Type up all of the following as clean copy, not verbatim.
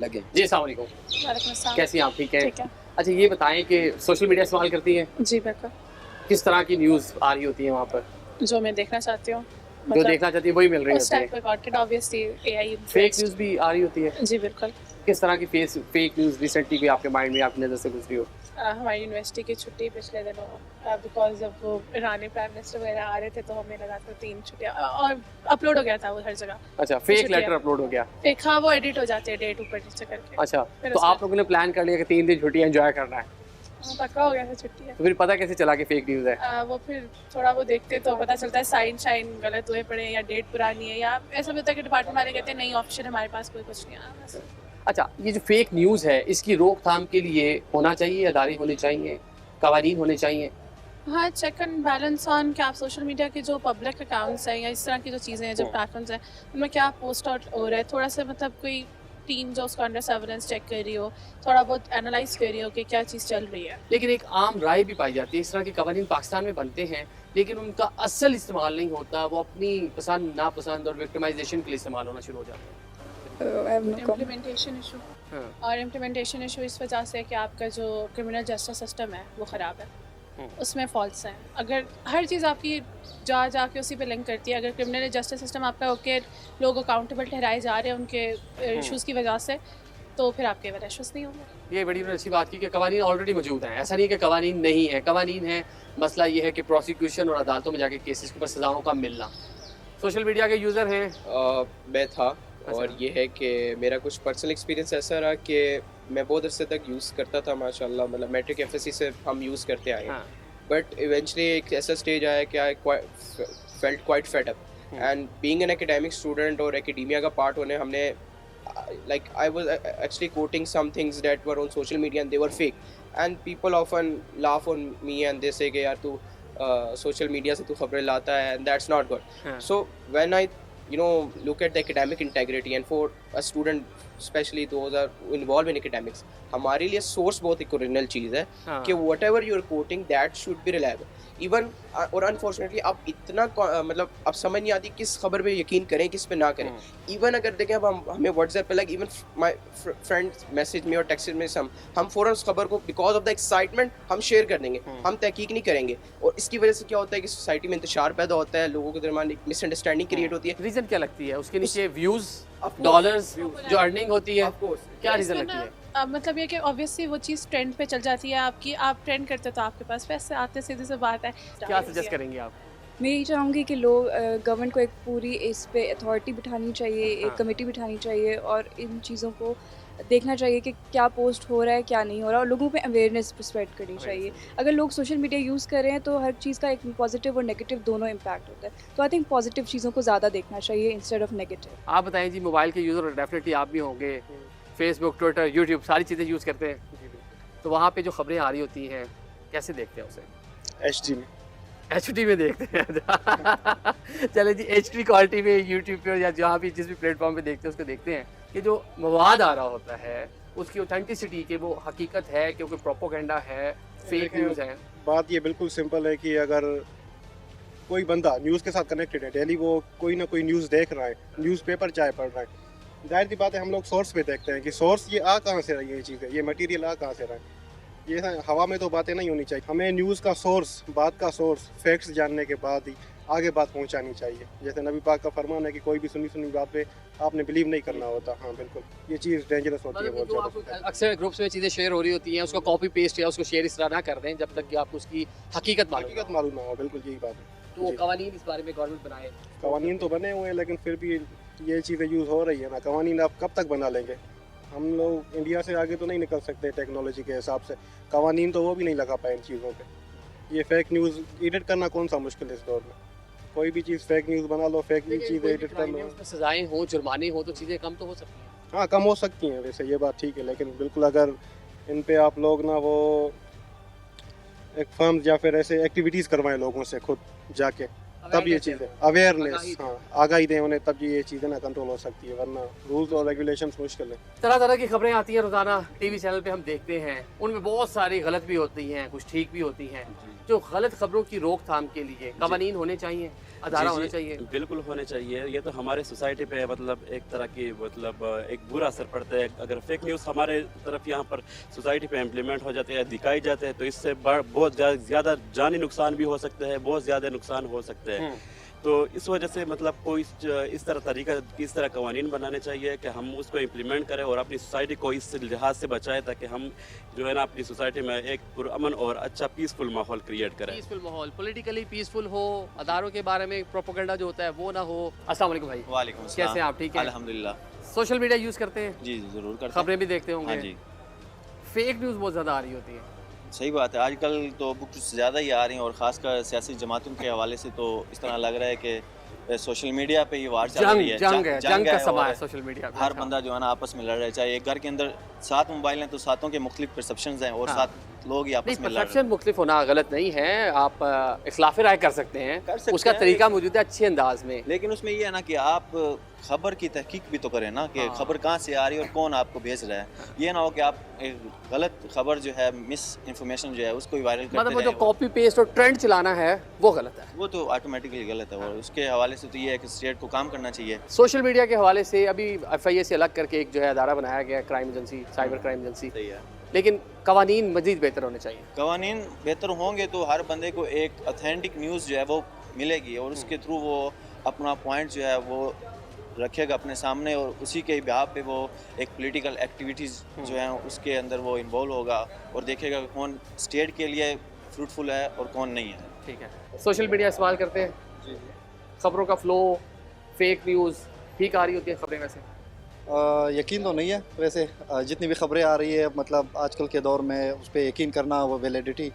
लगे। जी, अस्सलाम वालेकुम। वालेकुम अस्सलाम। कैसी हैं आप? ठीक हैं? ठीक है। अच्छा ये बताएँ कि सोशल मीडिया इस्तेमाल करती हैं? जी बिल्कुल, किस तरह की न्यूज़ आ रही होती है वहाँ पर? जो मैं देखना चाहती हूँ जो मतलब देखना चाहती है वही मिल रही उस होती है? टाइप का content obviously AI fake influenced. News भी आ रही होती है? जी बिल्कुल। किस तरह की फेक न्यूज़ रिसेंटली कोई आपके माइंड में आपकी नज़र से गुजरी हो? हमारी यूनिवर्सिटी की छुट्टी पिछले दिनों बिकॉज जब वो ईरानी प्राइम मिनिस्टर वगैरह आ रहे थे तो हमें लगा था 3 छुट्टियाँ और अपलोड हो गया था वो हर जगह। अच्छा, फेक छुट्टियाँ। लेटर अपलोड हो गया। एक हाँ वो एडिट हो जाते हैं डेट ऊपर नीचे करके। अच्छा, फिर तो उसमें आप लोगों ने प्लान कर लिया कि 3 दिन छुट्टी एन्जॉय करना है। पक्का हो गया था छुट्टियाँ। तो फिर पता कैसे चला कि फेक न्यूज़ है? वो फिर थोड़ा वो देखते तो पता चलता है साइन शाइन गलत हुए पड़े या डेट पुरानी है या ऐसा भी होता है कि डिपार्टमेंट वाले कहते हैं नहीं ऑप्शन हमारे पास कोई कुछ नहीं आया बस। अच्छा, ये जो फेक न्यूज़ है इसकी रोकथाम के लिए होना चाहिए, अदारे होने चाहिए, कवानीन होने चाहिए? हाँ, चेक एंड बैलेंस ऑन क्या आप सोशल मीडिया के जो पब्लिक अकाउंट्स हैं या इस तरह की जो चीज़ें हैं जो प्लेटफॉर्म्स हैं उनमें क्या पोस्ट आउट हो रहा है थोड़ा सा मतलब कोई टीम जो उसका अंडर सर्वेलेंस चेक कर रही हो थोड़ा बहुत एनालाइज कर रही हो कि क्या चीज़ चल रही है। लेकिन एक आम राय भी पाई जाती है इस तरह के कवानीन पाकिस्तान में बनते हैं लेकिन उनका असल इस्तेमाल नहीं होता, वो अपनी पसंद नापसंद और विक्टिमाइजेशन के लिए इस्तेमाल होना शुरू हो जाते हैं। इम्प्लीमेंटेशन इशू और इम्प्लीमेंटेशन इशू इस वजह से कि आपका जो क्रिमिनल जस्टिस सिस्टम है वो ख़राब है, उसमें फॉल्ट्स हैं। अगर हर चीज़ आपकी जाके उसी पे लिंक करती है, अगर क्रिमिनल जस्टिस सिस्टम आपका ओके लोग अकाउंटेबल ठहराए जा रहे हैं उनके इश्यूज़ की वजह से तो फिर आपके वाले इश्यूज़ नहीं होंगे। ये बड़ी अच्छी बात की कि कवानीन ऑलरेडी मौजूद हैं, ऐसा नहीं है कि कवानीन नहीं है, कवानीन है। मसला ये है कि प्रोसिक्यूशन और अदालतों में जाके केसेस के ऊपर सज़ाओं का मिलना। सोशल मीडिया के यूज़र हैं? मैं था और ये है कि मेरा कुछ पर्सनल एक्सपीरियंस ऐसा रहा कि मैं बहुत अरसे तक यूज़ करता था माशाल्लाह, मतलब मैट्रिक एफएससी से हम यूज़ करते आए हैं। बट इवेंचुअली एक ऐसा स्टेज आया कि I felt quite fed up and being an academic student और एकेडेमिया का पार्ट होने हमने like I was actually quoting some things that were on social media and they were fake and people often laugh on me and they say कि यार तू social media से तू खबरें लाता है and that's not good. So when I look at the academic integrity and for a student especially those are involved in academics हमारे लिए source बहुत एक ओरिजिनल चीज़ है कि whatever you are quoting that should be reliable. Even और unfortunately अब इतना मतलब अब समझ नहीं आती किस खबर पे यकीन करें किस पे ना करें। इवन अगर देखें अब हमें व्हाट्सएप पे like even my friend message में और टेक्स्ट में हम फ़ौरन उस खबर को बिकॉज ऑफ द एक्साइटमेंट हम शेयर कर देंगे, हम तहकीक नहीं करेंगे और इसकी वजह से क्या होता है कि सोसाइटी में इंतशार पैदा होता है, लोगों के दरमियान एक मिसअंडरस्टैंडिंग क्रिएट होती है। रीज़न क्या लगती है उसके नीचे? व्यूज़, डॉलर्स जो अर्निंग होती है, क्या रीज़न लगती है? मतलब ये कि ऑब्वियसली वो चीज़ ट्रेंड पे चल जाती है आपकी, आप ट्रेंड करते तो आपके पास पैसे आते, सीधी सी बात है। क्या सजेस्ट करेंगे आप? मैं यही चाहूँगी कि लोग गवर्नमेंट को एक पूरी इस पे अथॉरिटी बिठानी चाहिए, एक कमेटी बिठानी चाहिए और इन चीज़ों को देखना चाहिए कि क्या पोस्ट हो रहा है क्या नहीं हो रहा और लोगों पे अवेयरनेस स्प्रेड करनी चाहिए। अगर लोग सोशल मीडिया यूज़ कर रहे हैं तो हर चीज़ का एक पॉजिटिव और नेगेटिव दोनों इम्पैक्ट होता है, तो आई थिंक पॉजिटिव चीज़ों को ज़्यादा देखना चाहिए इंस्टेड ऑफ नेगेटिव। आप बताएं जी, मोबाइल के यूज़र डेफिनेटली आप भी होंगे, फेसबुक, ट्विटर, यूट्यूब सारी चीज़ें यूज़ करते हैं, तो वहाँ पे जो खबरें आ रही होती हैं कैसे देखते हैं उसे? HD में देखते हैं। चले जी, HD क्वालिटी में यूट्यूब पे या जहाँ भी जिस भी प्लेटफॉर्म पे देखते हैं उसको देखते हैं कि जो मवाद आ रहा होता है उसकी ऑथेंटिसिटी के वो हकीकत है क्योंकि प्रोपोगेंडा है, फेक न्यूज़ है। बात ये बिल्कुल सिंपल है कि अगर कोई बंदा न्यूज़ के साथ कनेक्टेड है, डेली वो कोई ना कोई न्यूज़ देख रहा है, न्यूज़पेपर चाहे पढ़ रहा है, जाहिर सी बात है हम लोग सोर्स पे देखते हैं कि सोर्स ये आ कहाँ से रही है, ये चीज़ है, ये मटेरियल आ कहाँ से रहा है। ये हवा में तो बातें नहीं होनी चाहिए। हमें न्यूज़ का सोर्स, बात का सोर्स, फैक्ट्स जानने के बाद ही आगे बात पहुंचानी चाहिए। जैसे नबी पाक का फरमान है कि कोई भी सुनी बात पे आपने बिलीव नहीं करना होता। हाँ बिल्कुल, ये चीज़ डेंजरस होती है बहुत ज़्यादा। अक्सर ग्रुप्स में चीज़ें शेयर हो रही होती हैं, उसको कॉपी पेस्ट या उसको शेयर इस तरह ना कर दें जब तक कि आपको उसकी हकीकत मालूम ना हो। बिल्कुल यही बात है। तो कवानीन इस बारे में गवर्नमेंट बनाए, कवानीन तो बने हुए हैं लेकिन फिर भी ये चीज़ें यूज़ हो रही है ना। कवानीन आप कब तक बना लेंगे? हम लोग इंडिया से आगे तो नहीं निकल सकते टेक्नोलॉजी के हिसाब से। कवानीन तो वो भी नहीं लगा पाए इन चीज़ों पे। ये फेक न्यूज़ एडिट करना कौन सा मुश्किल है इस दौर में? कोई भी चीज़ फेक न्यूज़ बना लो, फेक चीज़ एडिट कर लो। सजाएं हो, जुर्माने हो तो चीज़ें कम तो हो सकती हैं। हाँ कम हो सकती हैं वैसे, ये बात ठीक है, लेकिन बिल्कुल अगर इन पे आप लोग ना वो एक फर्म या फिर ऐसे एक्टिविटीज़ करवाएं लोगों से खुद जाके, तब ये चीज़ें अवेयरनेस, हाँ आगाही दें उन्हें, तब ये चीज़ें ना कंट्रोल हो सकती है, वरना रूल्स और रेगुलेशंस मुश्किल है। तरह तरह की खबरें आती हैं रोज़ाना टीवी चैनल पे हम देखते हैं, उनमें बहुत सारी गलत भी होती हैं, कुछ ठीक भी होती हैं। जो गलत खबरों की रोकथाम के लिए कवानीन होने चाहिए, अदारा होने चाहिए? बिल्कुल होने चाहिए। ये तो हमारे सोसाइटी पे मतलब एक तरह की मतलब एक बुरा असर पड़ता है। अगर फेक न्यूज़ हमारे तरफ यहाँ पर सोसाइटी पे इम्प्लीमेंट हो जाते हैं, दिखाई जाते हैं, तो इससे बहुत ज़्यादा जानी नुकसान भी हो सकते हैं, बहुत ज़्यादा नुकसान हो सकते हैं। तो इस वजह से मतलब कोई इस तरह कवानीन बनाने चाहिए कि हम उसको इम्प्लीमेंट करें और अपनी सोसाइटी को इस लिहाज से बचाएं, ताकि हम जो है ना अपनी सोसाइटी में एक पुरअमन और अच्छा पीसफुल माहौल क्रिएट करें। पीसफुल माहौल, पॉलिटिकली पीसफुल हो, अदारों के बारे में प्रोपेगेंडा जो होता है वो ना हो। अस्सलाम वालेकुम भाई। वालेकुम अस्सलाम। कैसे हैं आप? ठीक है अल्हम्दुलिल्लाह। सोशल मीडिया यूज़ करते हैं? जी ज़रूर करते हैं। खबरें भी देखते होंगे? हाँ जी, फेक न्यूज़ बहुत ज़्यादा आ रही होती है। सही बात है। आजकल तो कुछ ज़्यादा ही आ रही हैं और ख़ासकर सियासी जमातों के हवाले से तो इस तरह लग रहा है कि सोशल मीडिया पे ही वार चल रही है। जंग का समय है और सोशल मीडिया पे। हर बंदा जो है ना आपस में लड़ रहा है। चाहे एक घर के अंदर 7 मोबाइल हैं तो 7 के मुख्तलिफ परसेप्शंस हैं और 7 लोग ही आपस में लड़ रहे परसेप्शन मुख्तलिफ होना गलत नहीं है, आप इख्लाफ राय कर सकते हैं, कर सकते उसका हैं, तरीका मौजूद है अच्छे अंदाज में। लेकिन उसमें ये है ना कि आप खबर की तहकीक भी तो करें ना कि खबर कहाँ से आ रही है और कौन आपको भेज रहा है। ये ना हो कि आप एक गलत खबर जो है, मिस इन्फॉर्मेशन जो है उसको ही वायरल करते मतलब वो जो रहें। कॉपी पेस्ट और ट्रेंड चलाना है वो गलत है। वो तो ऑटोमेटिकली गलत है और उसके हवाले से तो ये है कि स्टेट को काम करना चाहिए। सोशल मीडिया के हवाले से अभी FIA से अलग करके एक जो है अदारा बनाया गया, crime agency, cyber crime agency, सही है। लेकिन कवानीन मजीद बेहतर होने चाहिए। कवानीन बेहतर होंगे तो हर बंदे को एक ऑथेंटिक न्यूज़ जो है वो मिलेगी और उसके थ्रू वो अपना पॉइंट जो है वो रखेगा अपने सामने और उसी के बिहाफ पे वो एक पॉलिटिकल एक्टिविटीज़ जो हैं उसके अंदर वो इन्वॉल्व होगा और देखेगा कि कौन स्टेट के लिए फ्रूटफुल है और कौन नहीं है। ठीक है। सोशल मीडिया इस्तेमाल करते हैं? जी। खबरों का फ्लो, फेक न्यूज़ ठीक आ रही होती है खबरें वैसे? यकीन तो नहीं है वैसे। जितनी भी खबरें आ रही है मतलब आजकल के दौर में उस पर यकीन करना, वो वैलिडिटी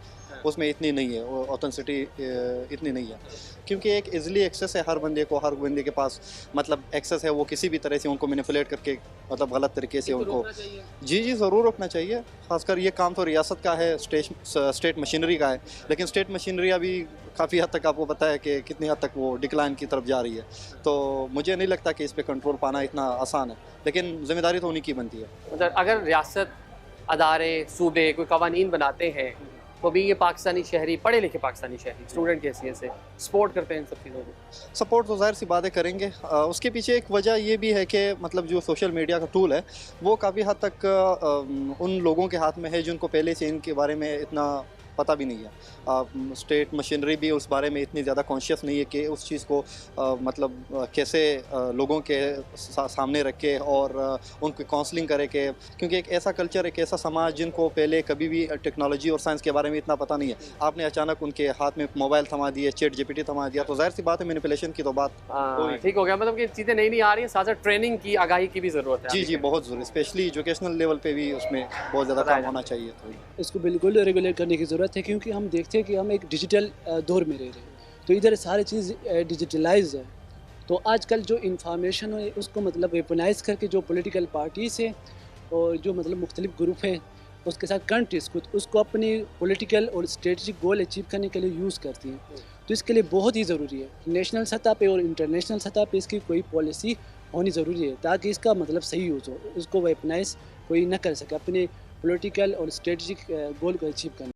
उसमें इतनी नहीं है, वो ऑथेंटिसिटी इतनी नहीं है, क्योंकि एक इजीली एक्सेस है हर बंदे के पास मतलब एक्सेस है। वो किसी भी तरह से उनको मैनिपुलेट करके मतलब गलत तरीके से उनको जी ज़रूर रोकना चाहिए। खासकर ये काम तो रियासत का है, स्टेट मशीनरी का है, लेकिन स्टेट मशीनरी अभी काफ़ी हद तक आपको पता है कि कितनी हद तक वो डिक्लाइन की तरफ जा रही है। तो मुझे नहीं लगता कि इस पर कंट्रोल पाना इतना आसान है, लेकिन जिम्मेदारी तो उन्हीं की बनती है। मतलब अगर रियासत, अदारे, सूबे कोई कवानीन बनाते हैं तो भी ये पाकिस्तानी शहरी, पढ़े लिखे पाकिस्तानी शहरी स्टूडेंट की हैसियत से सपोर्ट करते हैं इन सब चीज़ों को? सपोर्ट तो ज़ाहिर सी बातें करेंगे। उसके पीछे एक वजह ये भी है कि मतलब जो सोशल मीडिया का टूल है वो काफ़ी हद तक उन लोगों के हाथ में है जिनको पहले से इनके बारे में इतना पता भी नहीं है। स्टेट मशीनरी भी उस बारे में इतनी ज़्यादा कॉन्शियस नहीं है कि उस चीज़ को मतलब कैसे लोगों के सामने रखे और उनको काउंसलिंग करे कि क्योंकि एक ऐसा कल्चर, एक ऐसा समाज जिनको पहले कभी भी टेक्नोलॉजी और साइंस के बारे में इतना पता नहीं है, आपने अचानक उनके हाथ में मोबाइल थमा दिए, चैट GPT थमा दिया, तो जाहिर सी बात है मैनिपुलेशन की तो बात ठीक हो गया। मतलब कि चीज़ें नई आ रही हैं, साथ साथ ट्रेनिंग की, आगाही की भी ज़रूरत है। जी बहुत ज़रूरी, स्पेशली एजुकेशनल लेवल पे भी उसमें बहुत ज़्यादा काम होना चाहिए। तो इसको बिल्कुल रेगुलेट करने की ज़रूरत है, क्योंकि हम देखते हैं कि हम एक डिजिटल दौर में रह रहे हैं, तो इधर सारी चीज़ डिजिटलाइज है। तो आजकल जो इंफॉर्मेशन है उसको मतलब वेपनाइज करके जो पॉलिटिकल पार्टीज़ है और जो मतलब मुख्तलिफ ग्रुप हैं उसके साथ कंट्रीज़ उसको अपनी पॉलिटिकल और स्ट्रेटजिक गोल अचीव करने के लिए यूज़ करती हैं। तो इसके लिए बहुत ही ज़रूरी है नेशनल सतह पे और इंटरनेशनल सतह पे इसकी कोई पॉलिसी होनी ज़रूरी है, ताकि इसका मतलब सही यूज़ हो, उसको वेपनाइज कोई ना कर सके अपने पॉलिटिकल और स्ट्रेटजिक गोल को अचीव करने।